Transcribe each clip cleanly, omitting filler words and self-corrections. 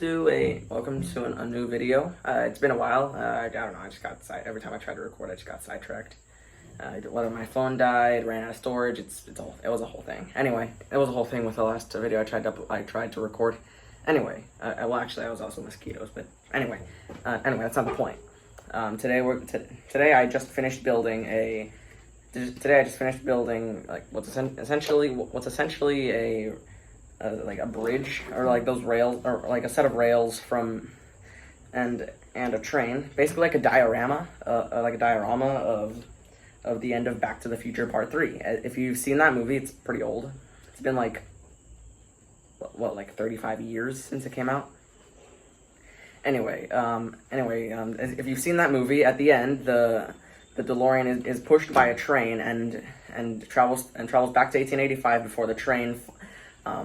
welcome to a new video. It's been a while. I don't know. I just got every time I tried to record, I just got sidetracked. Whether my phone died, ran out of storage. It was a whole thing. Anyway, it was a whole thing with the last video I tried to record. Anyway, well, actually, I was also mosquitoes, but anyway, that's not the point. Today I just finished building like what's essentially a bridge, or like those rails, or like a set of rails from and a train, basically like a diorama of the end of Back to the Future Part 3. If you've seen that movie, it's pretty old. It's been like 35 years since it came out. Anyway, if you've seen that movie, at the end the DeLorean is pushed by a train and travels back to 1885 before the train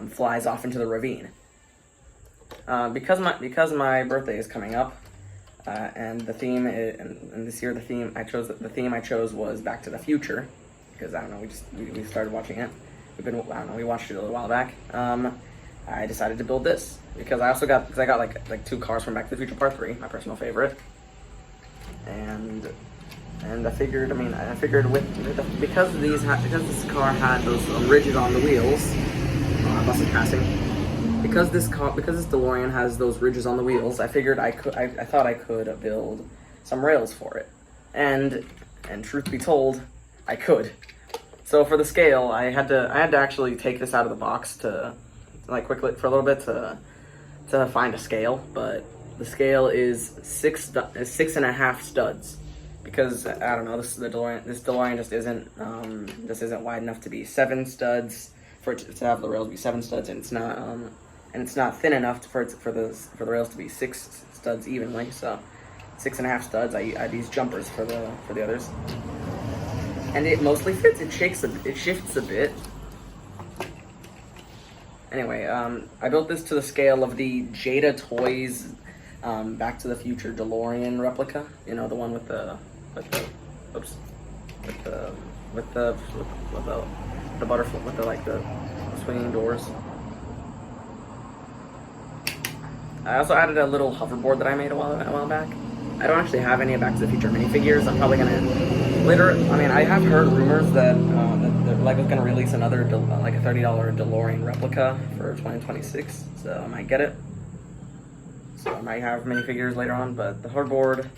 flies off into the ravine. Because my birthday is coming up, and the theme and this year the theme I chose was Back to the Future, because I don't know, we started watching it. We watched it a little while back. I decided to build this because I got like two cars from Back to the Future Part 3, my personal favorite, and I figured because this car had those ridges on the wheels. Bus is passing. Because this DeLorean has those ridges on the wheels, I figured I thought I could build some rails for it, and truth be told, I could. So for the scale, I had to actually take this out of the box to quickly for a little bit to find a scale, but the scale is 6.5 studs. Because I don't know, this DeLorean just isn't wide enough to be 7 studs, for it to have the rails be 7 studs, and it's not thin enough for the rails to be 6 studs evenly. So 6.5 studs. I use jumpers for the others, and it mostly fits. It shifts a bit. Anyway, I built this to the scale of the Jadatoys Back to the Future DeLorean replica. You know, the one with the butterfly, with the swinging doors. I also added a little hoverboard that I made a while back. I don't actually have any Back to the Future minifigures. I'm probably gonna later. I mean, I have heard rumors that Lego's gonna release another a $30 DeLorean replica for 2026. So I might get it. So I might have minifigures later on. But this hoverboard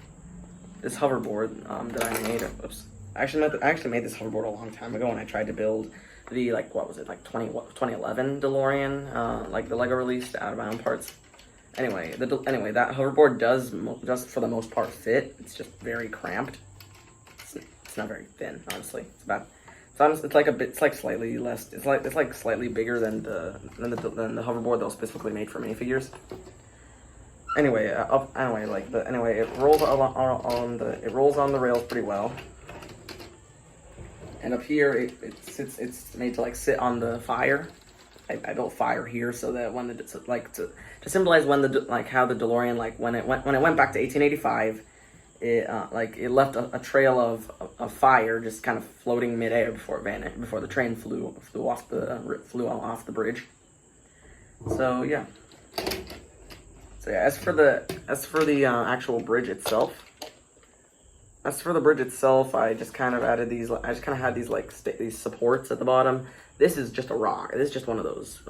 that I made. I actually made this hoverboard a long time ago when I tried to build the 2011 DeLorean, like the Lego released out of my own parts. Anyway, that hoverboard does for the most part fit. It's just very cramped. It's not very thin, honestly. It's like slightly less. It's like slightly bigger than the hoverboard that was specifically made for minifigures. Anyway, it rolls on the rails pretty well. And up here, it's made to sit on the fire. I built fire here so that when to symbolize how the DeLorean, when it went back to 1885, it left a trail of fire just kind of floating midair before it vanished, before the train flew off the bridge. So yeah. As for the actual bridge itself. I just kind of added these. I just kind of had these supports at the bottom. This is just a rock. This is just one of those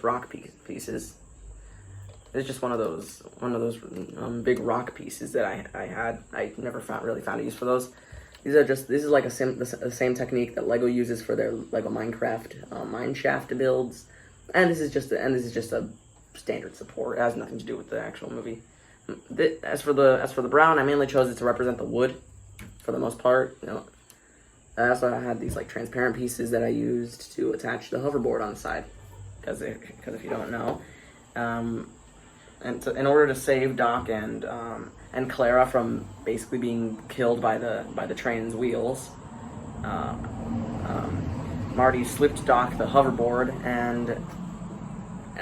rock pieces. It's just one of those big rock pieces that I had. I never really found a use for those. This is like the same technique that Lego uses for their Lego Minecraft mine shaft builds, and this is just a standard support. It has nothing to do with the actual movie. As for the brown, I mainly chose it to represent the wood, for the most part. I also had these transparent pieces that I used to attach the hoverboard on the side, because if you don't know, in order to save Doc and Clara from basically being killed by the train's wheels, Marty slipped Doc the hoverboard, and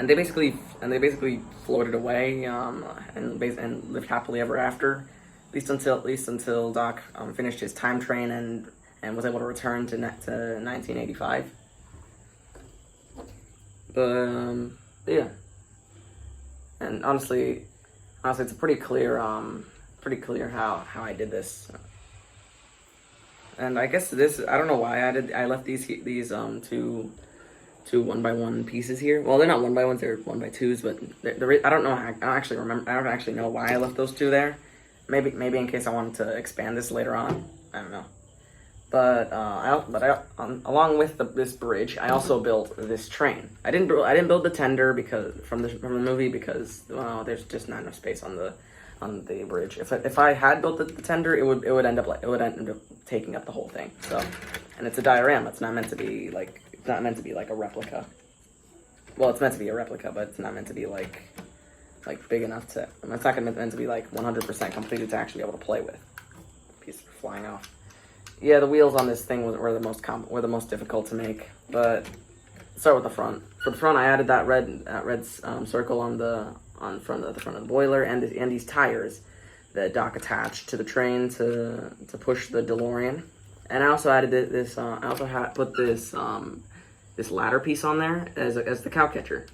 they basically floated away, and lived happily ever after, at least until Doc finished his time train and was able to return to 1985. But yeah. And honestly, it's pretty clear how I did this. And I guess I don't know why I left these two 1x1 pieces here. Well, they're not 1x1s, they're 1x2s, but I don't know. I don't actually know why I left those two there. Maybe in case I wanted to expand this later on. I don't know. But along with this bridge, I also built this train. I didn't build the tender because from the movie because there's just not enough space on the bridge. If I had built the tender, it would end up taking up the whole thing. So, and it's a diorama. It's not meant to be like a replica. Well, it's meant to be a replica, but it's not meant to be like big enough to. It's not meant to be like 100% completed to actually be able to play with. Piece flying off. Yeah, the wheels on this thing were the most difficult to make. But let's start with the front. For the front, I added that red circle on the front of the boiler and these tires that Doc attached to the train to push the DeLorean. And I also added this. I also put this ladder piece on there as the cow catcher.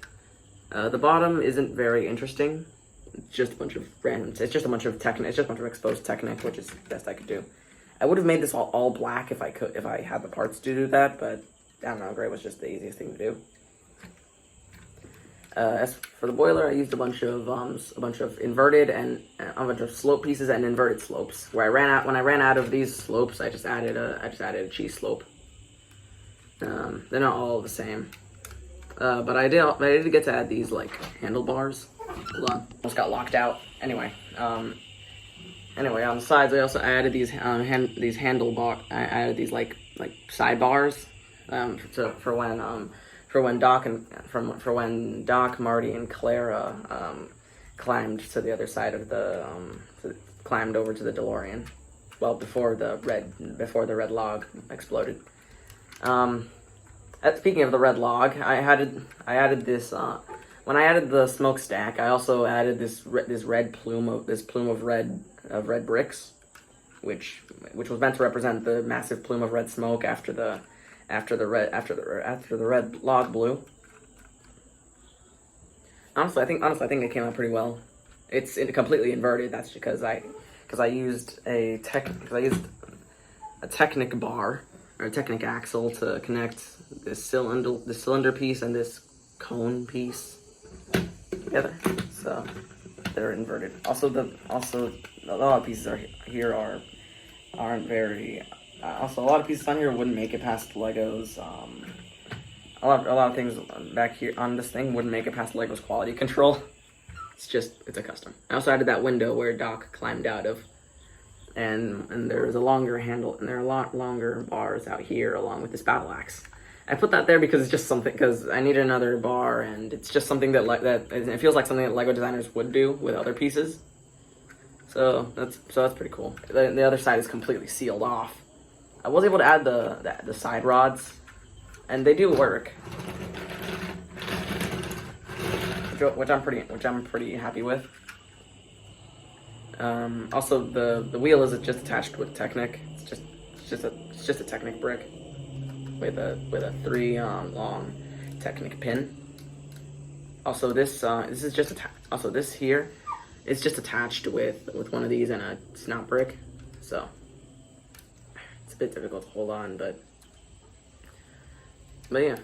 The bottom isn't very interesting. It's just a bunch of random. It's just a bunch of exposed Technic, which is the best I could do. I would have made this all black if I had the parts to do that, but I don't know. Gray was just the easiest thing to do. As for the boiler, I used a bunch of inverted and a bunch of slope pieces and inverted slopes. When I ran out of these slopes, I just added a cheese slope. They're not all the same, but I did get to add these like handlebars. Hold on, almost got locked out. Anyway, on the sides, I also added these handlebar. I added these like sidebars for when Doc, Marty, and Clara climbed to the other side of climbed over to the DeLorean. Well, before the red log exploded. Speaking of the red log, I added this. When I added the smokestack, I also added this plume of red bricks, which was meant to represent the massive plume of red smoke after the red log blew. Honestly, I think it came out pretty well. It's completely inverted. That's because I used a Technic bar or a Technic axle to connect this cylinder piece and this cone piece together. So they're inverted. Also, a lot of pieces aren't very. Also, a lot of pieces on here wouldn't make it past Lego's. A lot of things back here on this thing wouldn't make it past Lego's quality control. It's a custom. I also added that window where Doc climbed out of, and there's a longer handle, and there are a lot longer bars out here along with this battle axe. I put that there because because I needed another bar, and it's just something that it feels like something that Lego designers would do with other pieces. So that's pretty cool. The other side is completely sealed off. I was able to add the side rods, and they do work, which I'm pretty happy with. Also, the wheel is just attached with Technic. It's just a Technic brick with a 3 long Technic pin. Also, this here is just attached with one of these and a snap brick, so it's a bit difficult to hold on, but yeah,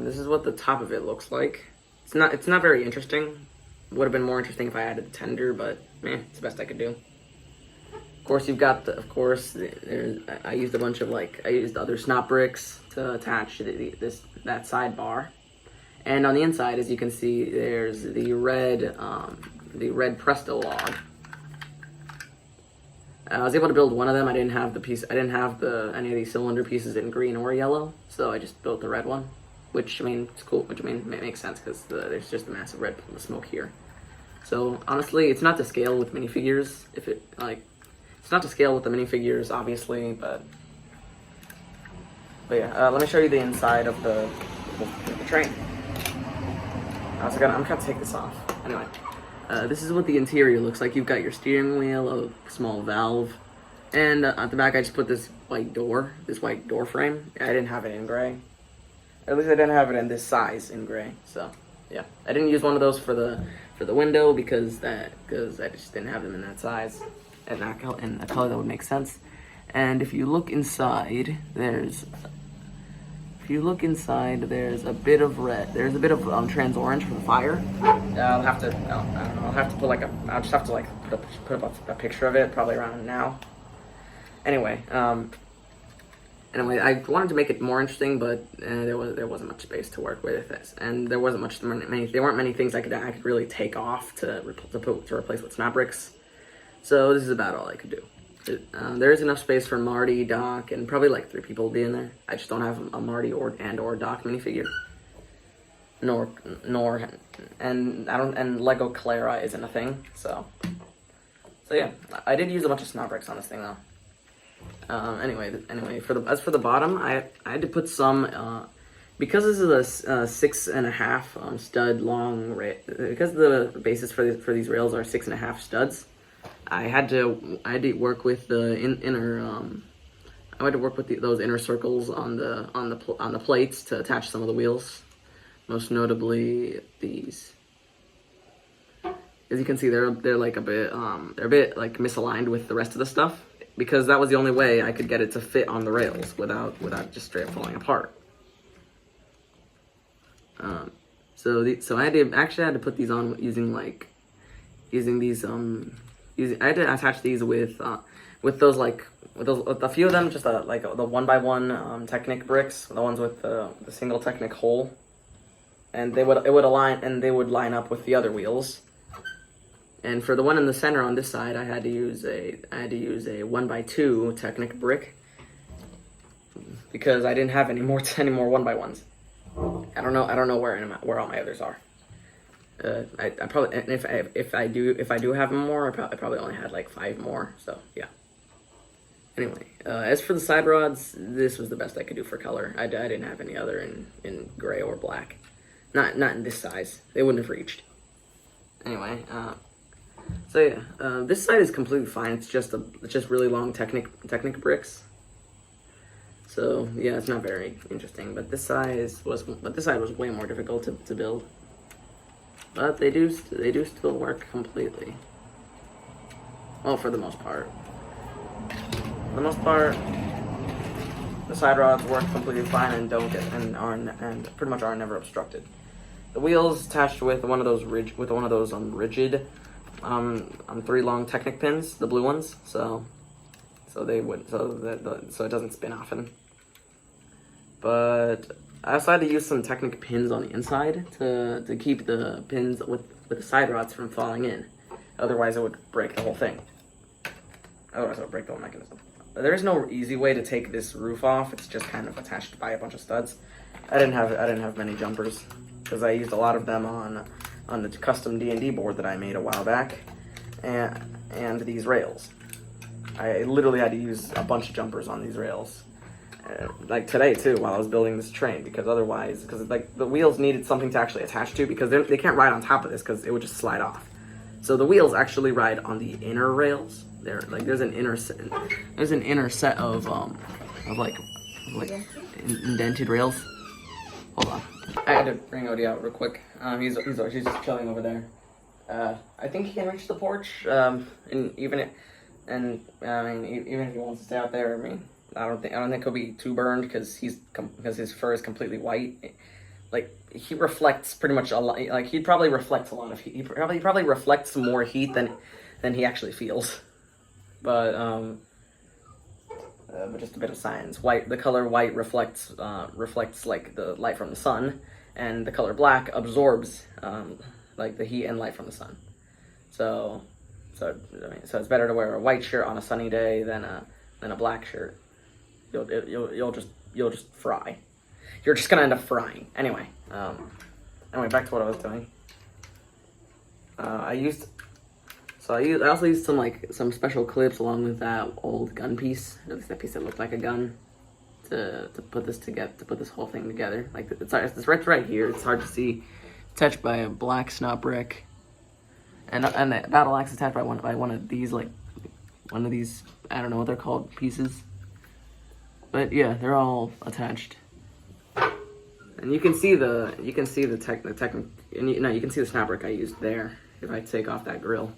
this is what the top of it looks like. It's not very interesting. Would have been more interesting if I added the tender, but it's the best I could do. Of course, you've got I used a bunch of I used other snap bricks to attach that sidebar, and on the inside, as you can see, there's the red Presto log. I was able to build one of them. I didn't have any of these cylinder pieces in green or yellow, so I just built the red one, which it's cool. Which it makes sense because there's just a massive red plume of smoke here. So honestly, it's not to scale with minifigures. It's not to scale with the minifigures, obviously, but yeah. Let me show you the inside of the train. I'm gonna take this off. Anyway. This is what the interior looks like. You've got your steering wheel, a small valve, and at the back I just put this white door frame. I didn't have it in gray. At least I didn't have it in this size in gray, so yeah. I didn't use one of those for for the window because I just didn't have them in that size and that color, in a color that would make sense. And if you look inside, there's a bit of red. There's a bit of trans orange for the fire. I'll have to put like I'll just have to like put up a picture of it probably around now. Anyway, I wanted to make it more interesting, but there wasn't much space to work with this, and there weren't many things I could really take off to replace with snap bricks. So this is about all I could do. There is enough space for Marty, Doc, and probably like 3 people will be in there. I just don't have a Marty or Doc minifigure. And Lego Clara isn't a thing. So yeah, I did use a bunch of snap bricks on this thing though. Anyway, as for the bottom, I had to put some because this is a 6.5 stud long because the bases for these rails are 6.5 studs. I had to work with the inner. I had to work with those inner circles on the plates to attach some of the wheels, most notably these. As you can see, they're like a bit like misaligned with the rest of the stuff because that was the only way I could get it to fit on the rails without just straight up falling apart. So I had to put these on using these. I had to attach these with a few of them, just the 1x1 Technic bricks, the ones with the single Technic hole, and they would line up with the other wheels. And for the one in the center on this side, I had to use a 1x2 Technic brick because I didn't have any more 1x1s. I don't know where all my others are. I probably, and if I do have more, I probably only had like 5 more. So yeah. Anyway, as for the side rods, this was the best I could do for color. I didn't have any other in gray or black, not in this size. They wouldn't have reached. Anyway, so yeah, this side is completely fine. It's just really long Technic bricks. So yeah, it's not very interesting. But this side was way more difficult to build. But they do still work completely. Well, for the most part. For the most part, the side rods work completely fine and pretty much are never obstructed. The wheels attached with one of those rigid 3 long Technic pins, the blue ones, so it doesn't spin often. But I also had to use some Technic pins on the inside to keep the pins with the side rods from falling in. Otherwise, it would break the whole thing. Otherwise, it would break the whole mechanism. There is no easy way to take this roof off. It's just kind of attached by a bunch of studs. I didn't have many jumpers because I used a lot of them on the custom D&D board that I made a while back, and these rails. I literally had to use a bunch of jumpers on these rails. Like today too, while I was building this train, because like the wheels needed something to actually attach to because they can't ride on top of this because it would just slide off. So the wheels actually ride on the inner rails. There's an inner set of indented rails. Hold on, I had to bring Odie out real quick. He's just chilling over there. I think he can reach the porch. And even if he wants to stay out there, I don't think he'll be too burned because his fur is completely white. Like he reflects pretty much a lot. Like he probably reflects a lot of heat. He probably reflects more heat than he actually feels. But just a bit of science. The color white reflects like the light from the sun, and the color black absorbs like the heat and light from the sun. So it's better to wear a white shirt on a sunny day than a black shirt. You'll just fry. You're just gonna end up frying. Anyway, back to what I was doing. I also used some special clips along with that old gun piece. That piece that looked like a gun to put this whole thing together. Like it's right here. It's hard to see. Attached by a black snot brick, and the battle axe attached by one of these I don't know what they're called, pieces. But yeah, they're all attached. And you can see the Technic, and you can see the snap brick I used there. if I take off that grill.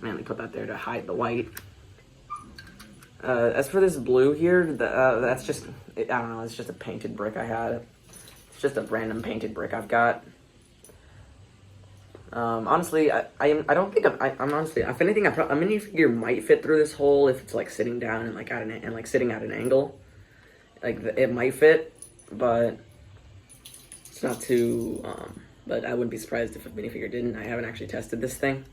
Mainly put that there to hide the white. As for this blue here, that's just, I don't know, it's just a painted brick I had. It's just a random painted brick I've got. Honestly, I don't think I'm honestly, if anything, a minifigure might fit through this hole if it's like sitting down and like sitting at an angle. Like it might fit, but it's not too, but I wouldn't be surprised if a minifigure didn't. I haven't actually tested this thing.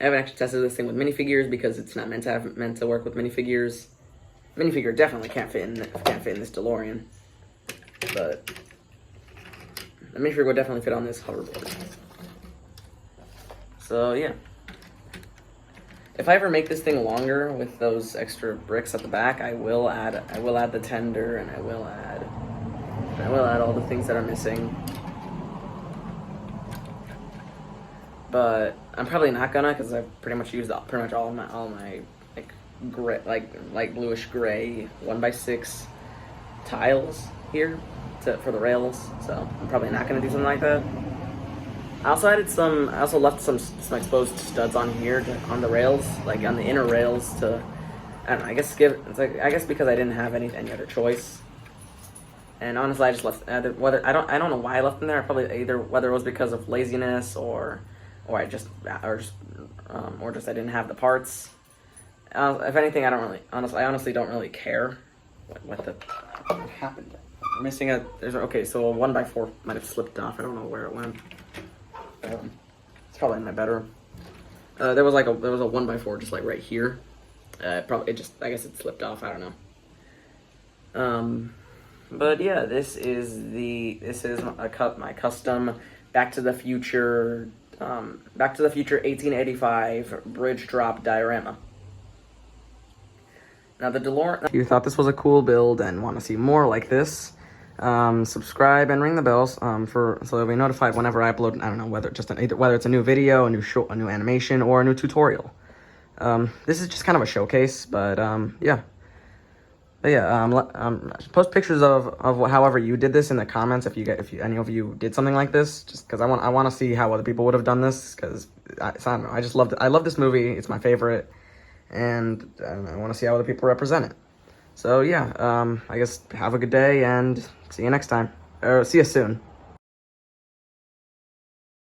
I haven't actually tested this thing with minifigures because it's not meant to work with minifigures. Minifigure definitely can't fit in this DeLorean, but the minifigure would definitely fit on this hoverboard. So yeah, if I ever make this thing longer with those extra bricks at the back, I will add the tender, and I will add all the things that are missing. But I'm probably not gonna, because I've pretty much used pretty much all my like gray, like bluish gray 1x6 tiles here for the rails. So I'm probably not gonna do something like that. I also left some exposed studs on here on the rails, like on the inner rails to, I don't know, I guess because I didn't have any other choice. And honestly, I just left I don't know why I left them there. Whether it was because of laziness or just I didn't have the parts. If anything, I honestly don't really care what happened. I'm missing okay, so a 1x4 might have slipped off. I don't know where it went. It's probably in my bedroom. There was a 1x4 just like right here. I guess it slipped off. I don't know. But yeah, this is my custom Back to the Future 1885 bridge drop diorama. Now the DeLorean. If you thought this was a cool build and want to see more like this, subscribe and ring the bells so you'll be notified whenever I upload. I don't know whether it's a new video, a new animation, or a new tutorial. This is just kind of a showcase, but yeah. But yeah, post pictures of however you did this in the comments if any of you did something like this, just because I want to see how other people would have done this, because I don't know, I just loved it. I love this movie. It's my favorite, and I want to see how other people represent it. So yeah, I guess have a good day and see you next time, or see you soon.